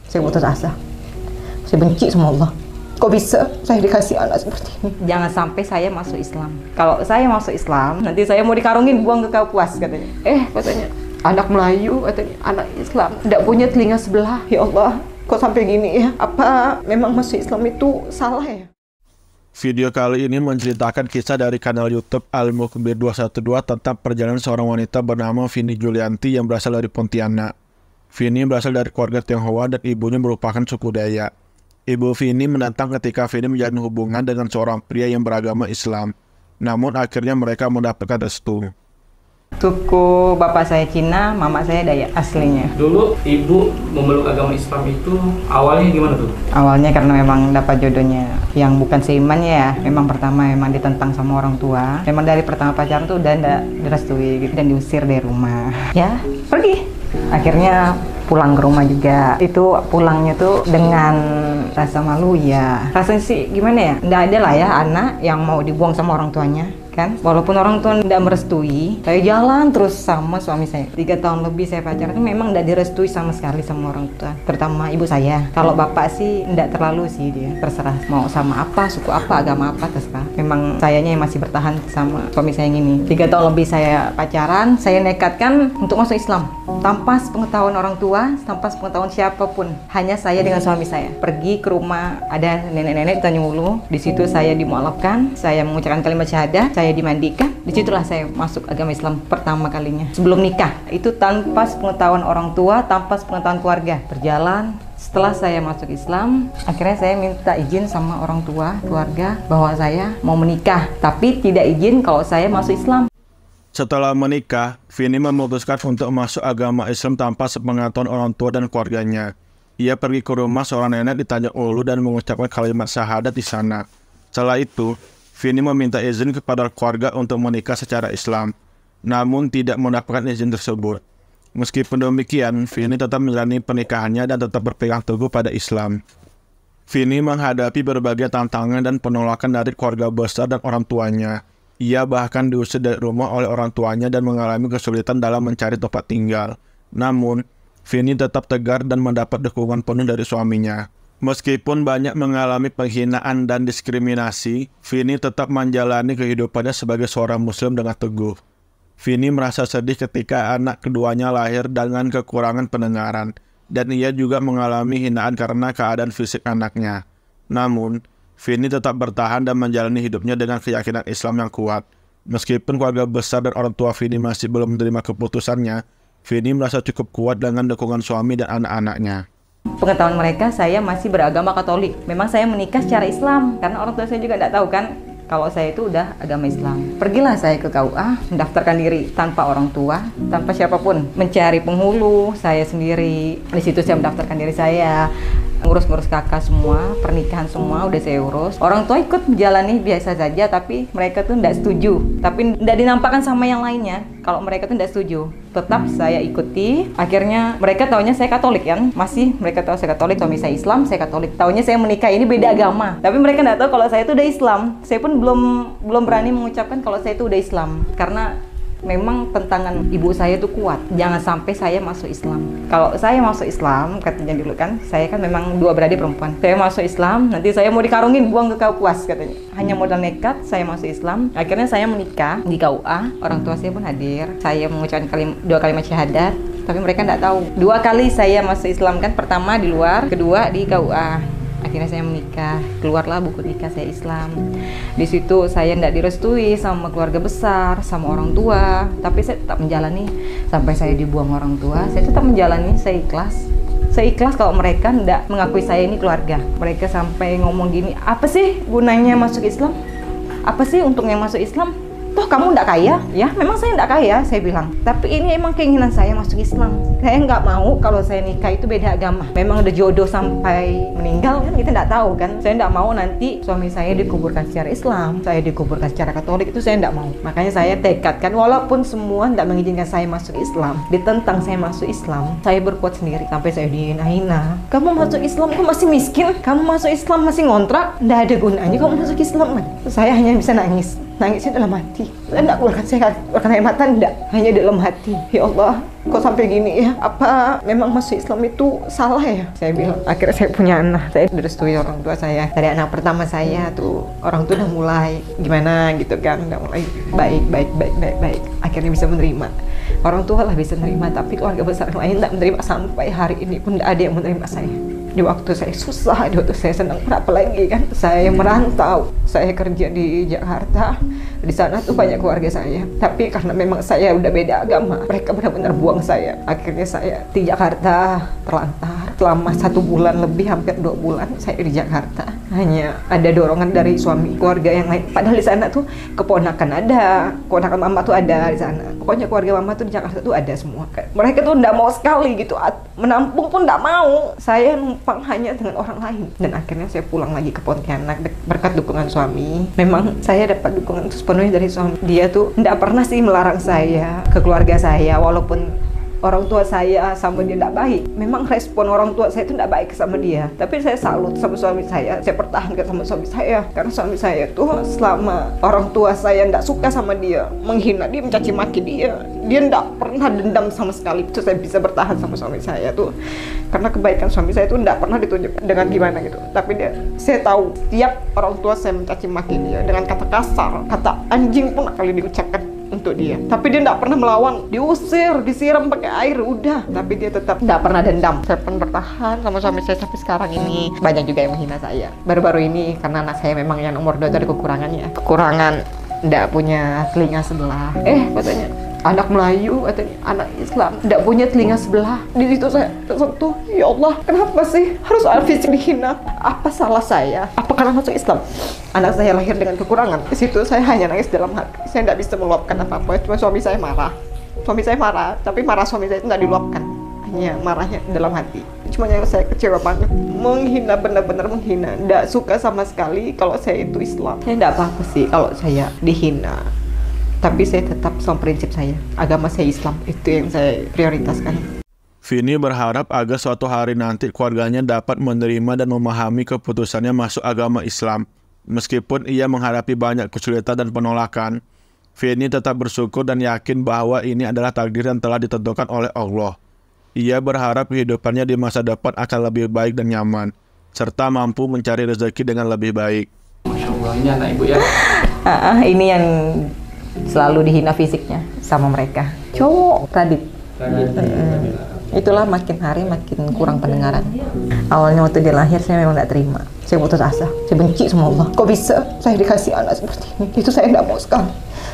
Saya putus asa. Saya benci sama Allah. Kok bisa saya dikasih anak seperti ini? Jangan sampai saya masuk Islam. Kalau saya masuk Islam, nanti saya mau dikarungin buang ke Kapuas katanya. Katanya anak Melayu, katanya anak Islam, tidak punya telinga sebelah. Ya Allah, kok sampai gini ya? Apa memang masuk Islam itu salah ya? Video kali ini menceritakan kisah dari kanal YouTube Al-Mukbir 212 tentang perjalanan seorang wanita bernama Vini Julianti yang berasal dari Pontianak. Vini berasal dari keluarga Tionghoa dan ibunya merupakan suku Dayak. Ibu Vini menantang ketika Vini menjalin hubungan dengan seorang pria yang beragama Islam. Namun akhirnya mereka mendapatkan restu. Suku bapak saya Cina, mama saya Dayak aslinya. Dulu ibu memeluk agama Islam itu awalnya gimana tuh? Awalnya karena memang dapat jodohnya yang bukan seiman ya. Memang pertama memang ditentang sama orang tua. Memang dari pertama pacaran tuh udah nggak direstui gitu, dan diusir dari rumah. Ya, pergi. Akhirnya pulang ke rumah juga. Itu pulangnya tuh dengan rasa malu ya. Rasanya sih gimana ya? Nggak ada lah ya anak yang mau dibuang sama orang tuanya. Kan? Walaupun orang tua tidak merestui, saya jalan terus sama suami saya. 3 tahun lebih saya pacaran itu memang tidak direstui sama sekali sama orang tua, terutama ibu saya. Kalau bapak sih tidak terlalu sih, dia terserah mau sama apa, suku apa, agama apa, terserah. Memang sayanya yang masih bertahan sama suami saya yang ini. 3 tahun lebih saya pacaran, saya nekatkan untuk masuk Islam tanpa sepengetahuan orang tua, tanpa sepengetahuan siapapun. Hanya saya dengan suami saya pergi ke rumah ada nenek-nenek di Tanjung Ulu. Di situ saya dimualafkan, saya mengucapkan kalimat syahadah, saya dimandikan. Disitulah saya masuk agama Islam pertama kalinya. Sebelum nikah, itu tanpa sepengetahuan orang tua, tanpa sepengetahuan keluarga. Berjalan, setelah saya masuk Islam, akhirnya saya minta izin sama orang tua, keluarga, bahwa saya mau menikah. Tapi tidak izin kalau saya masuk Islam. Setelah menikah, Vini memutuskan untuk masuk agama Islam tanpa sepengetahuan orang tua dan keluarganya. Ia pergi ke rumah seorang nenek di Tanjung Ulu dan mengucapkan kalimat syahadat di sana. Setelah itu, Vini meminta izin kepada keluarga untuk menikah secara Islam, namun tidak mendapatkan izin tersebut. Meskipun demikian, Vini tetap menjalani pernikahannya dan tetap berpegang teguh pada Islam. Vini menghadapi berbagai tantangan dan penolakan dari keluarga besar dan orang tuanya. Ia bahkan diusir dari rumah oleh orang tuanya dan mengalami kesulitan dalam mencari tempat tinggal. Namun, Vini tetap tegar dan mendapat dukungan penuh dari suaminya. Meskipun banyak mengalami penghinaan dan diskriminasi, Vini tetap menjalani kehidupannya sebagai seorang muslim dengan teguh. Vini merasa sedih ketika anak keduanya lahir dengan kekurangan pendengaran, dan ia juga mengalami hinaan karena keadaan fisik anaknya. Namun, Vini tetap bertahan dan menjalani hidupnya dengan keyakinan Islam yang kuat. Meskipun keluarga besar dan orang tua Vini masih belum menerima keputusannya, Vini merasa cukup kuat dengan dukungan suami dan anak-anaknya. Pengetahuan mereka, saya masih beragama Katolik. Memang saya menikah secara Islam, karena orang tua saya juga tidak tahu kan kalau saya itu udah agama Islam. Pergilah saya ke KUA, mendaftarkan diri tanpa orang tua, tanpa siapapun. Mencari penghulu, saya sendiri. Di situ saya mendaftarkan diri saya, ngurus-ngurus kakak semua, pernikahan semua udah saya urus. Orang tua ikut menjalani biasa saja, tapi mereka tuh tidak setuju. Tapi tidak dinampakkan sama yang lainnya kalau mereka tuh tidak setuju. Tetap saya ikuti. Akhirnya mereka taunya saya Katolik kan, masih mereka tahu saya Katolik, suami saya Islam, saya Katolik. Taunya saya menikah ini beda agama. Tapi mereka tidak tahu kalau saya itu udah Islam. Saya pun belum berani mengucapkan kalau saya itu udah Islam, karena memang tentangan ibu saya itu kuat. Jangan sampai saya masuk Islam. Kalau saya masuk Islam, katanya dulu kan, saya kan memang 2 beradik perempuan. Saya masuk Islam, nanti saya mau dikarungin buang ke Kapuas katanya. Hanya modal nekat, saya masuk Islam. Akhirnya saya menikah di KUA. Orang tua saya pun hadir. Saya mengucapkan 2 kalimat syahadat, tapi mereka tidak tahu. 2 kali saya masuk Islam kan, pertama di luar, kedua di KUA. Akhirnya saya menikah, keluarlah buku nikah saya Islam. Di situ saya tidak direstui sama keluarga besar, sama orang tua, tapi saya tetap menjalani sampai saya dibuang orang tua. Saya tetap menjalani, saya ikhlas. Saya ikhlas kalau mereka tidak mengakui saya ini keluarga. Mereka sampai ngomong gini, apa sih gunanya masuk Islam? Apa sih untungnya masuk Islam? Toh kamu tidak kaya? Ya, memang saya tidak kaya, saya bilang. Tapi ini emang keinginan saya masuk Islam. Saya nggak mau kalau saya nikah itu beda agama. Memang udah jodoh sampai meninggal kan, kita tidak tahu kan. Saya tidak mau nanti suami saya dikuburkan secara Islam, saya dikuburkan secara Katolik, itu saya tidak mau. Makanya saya tekadkan, walaupun semua tidak mengizinkan saya masuk Islam, ditentang saya masuk Islam, saya berbuat sendiri. Sampai saya dihina-hina. Kamu masuk Islam, kamu masih miskin. Kamu masuk Islam masih ngontrak, tidak ada gunanya kamu masuk Islam. Saya hanya bisa nangis. nangisnya dalam hati. Saya enggak keluarkan air mata, enggak, hanya dalam hati. Ya Allah, kok sampai gini ya? Apa memang masuk Islam itu salah ya? Saya bilang, akhirnya saya punya anak. Saya direstui orang tua saya. Dari anak pertama saya tuh, orang tua udah mulai gimana gitu kan, udah mulai baik. Akhirnya bisa menerima. Orang tua lah bisa menerima, tapi keluarga besar lain enggak menerima. Sampai hari ini pun enggak ada yang menerima saya. Di waktu saya susah, di waktu saya senang, apalagi kan saya merantau, saya kerja di Jakarta, di sana tuh banyak keluarga saya, tapi karena memang saya udah beda agama, mereka benar-benar buang saya. Akhirnya saya di Jakarta terlantar selama 1 bulan lebih, hampir 2 bulan saya di Jakarta. Hanya ada dorongan dari suami, keluarga yang lain. Padahal di sana tuh keponakan ada, keponakan mama tuh ada di sana. Pokoknya keluarga mama tuh di Jakarta tuh ada semua. Mereka tuh nggak mau sekali gitu, menampung pun nggak mau. Saya numpang hanya dengan orang lain. Dan akhirnya saya pulang lagi ke Pontianak berkat dukungan suami. Memang saya dapat dukungan sepenuhnya dari suami. Dia tuh nggak pernah sih melarang saya ke keluarga saya, walaupun orang tua saya sama dia tidak baik. Memang respon orang tua saya itu tidak baik sama dia. Tapi saya salut sama suami saya pertahankan sama suami saya. Karena suami saya tuh selama orang tua saya tidak suka sama dia, menghina dia, mencaci maki dia tidak pernah dendam sama sekali. Itu saya bisa bertahan sama suami saya tuh karena kebaikan suami saya itu tidak pernah ditunjukkan dengan gimana gitu. Tapi saya tahu tiap orang tua saya mencaci maki dia dengan kata kasar, kata anjing pun kali diucapkan untuk dia, tapi dia tidak pernah melawan, diusir, disiram pakai air, udah, tapi dia tetap tidak pernah dendam. Saya pun bertahan sama suami saya sampai sekarang ini. Banyak juga yang menghina saya baru-baru ini karena anak saya memang yang nomor 2 itu ada kekurangan tidak punya telinga sebelah. Katanya anak Melayu, katanya anak Islam tidak punya telinga sebelah. Di situ saya tersentuh, ya Allah, kenapa sih harus fisik dihina? Apa salah saya? Apa karena masuk Islam anak saya lahir dengan kekurangan? Di situ saya hanya nangis dalam hati. Saya tidak bisa meluapkan apa-apa. Cuma suami saya marah, tapi marah suami saya itu tidak diluapkan, hanya marahnya dalam hati. Cuma yang saya kecewa banget, menghina, benar-benar menghina. Tidak suka sama sekali kalau saya itu Islam. Saya tidak apa-apa sih kalau saya dihina, tapi saya tetap sama prinsip saya, agama saya Islam, itu yang saya prioritaskan. Vini berharap agar suatu hari nanti keluarganya dapat menerima dan memahami keputusannya masuk agama Islam. Meskipun ia menghadapi banyak kesulitan dan penolakan, Vini tetap bersyukur dan yakin bahwa ini adalah takdir yang telah ditentukan oleh Allah. Ia berharap kehidupannya di masa depan akan lebih baik dan nyaman, serta mampu mencari rezeki dengan lebih baik. Masya Allah, ini anak ibu ya? Ini yang selalu dihina fisiknya sama mereka. Cowok Radit. Itulah makin hari makin kurang pendengaran. Awalnya waktu dia lahir saya memang tidak terima. Saya putus asa. Saya benci sama Allah. Kok bisa saya dikasih anak seperti ini? Itu saya tidak mau sekali.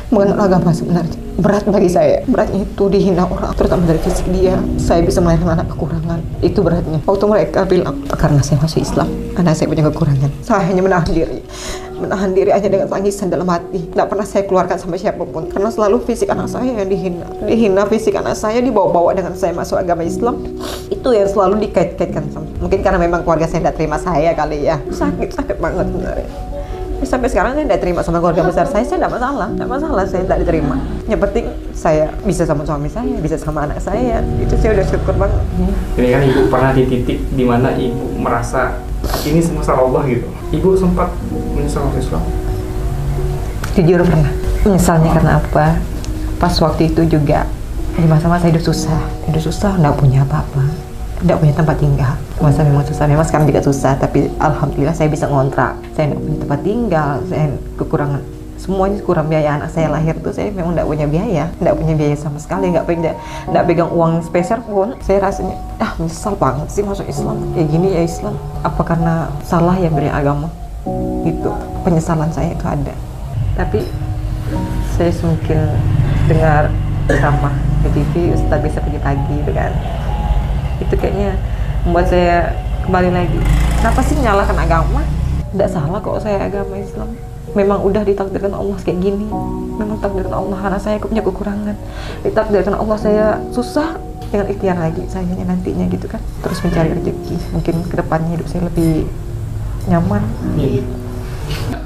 Mengenal agama sebenarnya berat bagi saya. Beratnya itu dihina orang, terutama dari fisik dia. Saya bisa melahirkan anak kekurangan. Itu beratnya. Waktu mereka bilang karena saya masuk Islam, anak saya punya kekurangan. Saya hanya menahan diri hanya dengan tangisan dalam hati. Tidak pernah saya keluarkan sama siapapun karena selalu fisik anak saya yang dihina fisik anak saya dibawa-bawa dengan saya masuk agama Islam. Itu yang selalu dikait-kaitkan sama. Mungkin karena memang keluarga saya tidak terima saya kali ya. Sakit banget sebenarnya. Sampai sekarang saya tidak terima sama keluarga besar saya tidak masalah saya tidak diterima. Yang penting saya bisa sama suami saya, bisa sama anak saya, itu saya udah syukur banget. Ini kan ibu pernah di titik di mana ibu merasa ini semua salah Allah gitu. Ibu sempat menyesal masuk Islam? Jujur pernah. Menyesalnya karena apa? Pas waktu itu juga di masa-masa hidup susah, nggak punya apa-apa, nggak punya tempat tinggal. Masa memang susah, memang sekarang juga susah, tapi alhamdulillah saya bisa ngontrak. Saya nggak punya tempat tinggal, saya kekurangan semuanya, kurang biaya. Anak saya lahir tuh saya memang nggak punya biaya sama sekali, nggak pegang uang spesial pun. Saya rasanya menyesal banget sih masuk Islam. Kayak gini ya Islam, apa karena salah ya beri agama? Gitu, penyesalan saya itu ada. Tapi saya semakin dengar ceramah di TV, Ustaz bisa pagi-pagi gitu kan. Itu kayaknya membuat saya kembali lagi. Kenapa sih menyalahkan agama? Tidak salah kok saya agama Islam. Memang udah ditakdirkan Allah kayak gini. Memang takdirkan Allah karena saya punya kekurangan. Ditakdirkan Allah saya susah, dengan ikhtiar lagi sayanya nantinya gitu kan. Terus mencari rezeki. Mungkin kedepannya hidup saya lebih nyaman.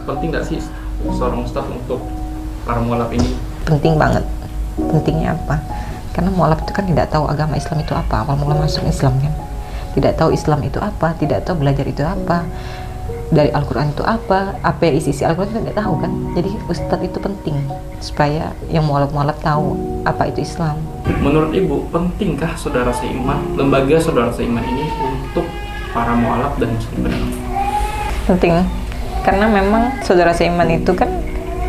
Penting nggak sih seorang ustadz untuk para mualaf ini? Penting banget. Pentingnya apa? Karena mualaf itu kan tidak tahu agama Islam itu apa, awal mula masuk Islam kan. Tidak tahu Islam itu apa, tidak tahu belajar itu apa. dari Al-Quran itu apa isi Al-Quran itu nggak tahu kan. Jadi ustadz itu penting supaya yang mualaf-mualaf tahu apa itu Islam. Menurut Ibu, pentingkah saudara seiman, lembaga saudara seiman ini untuk para mualaf dan muslimin? Penting, karena memang saudara seiman itu kan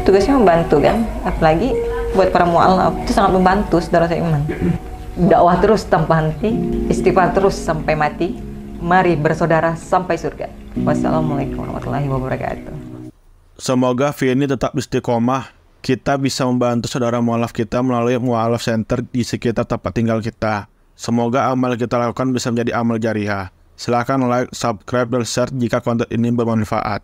tugasnya membantu kan, apalagi buat para mualaf itu sangat membantu saudara seiman. Dakwah terus tanpa henti, istighfar terus sampai mati, mari bersaudara sampai surga. Wassalamualaikum warahmatullahi wabarakatuh. Semoga Vini tetap istiqomah. Kita bisa membantu saudara mualaf kita melalui mualaf center di sekitar tempat tinggal kita. Semoga amal kita lakukan bisa menjadi amal jariah. Silakan like, subscribe, dan share jika konten ini bermanfaat.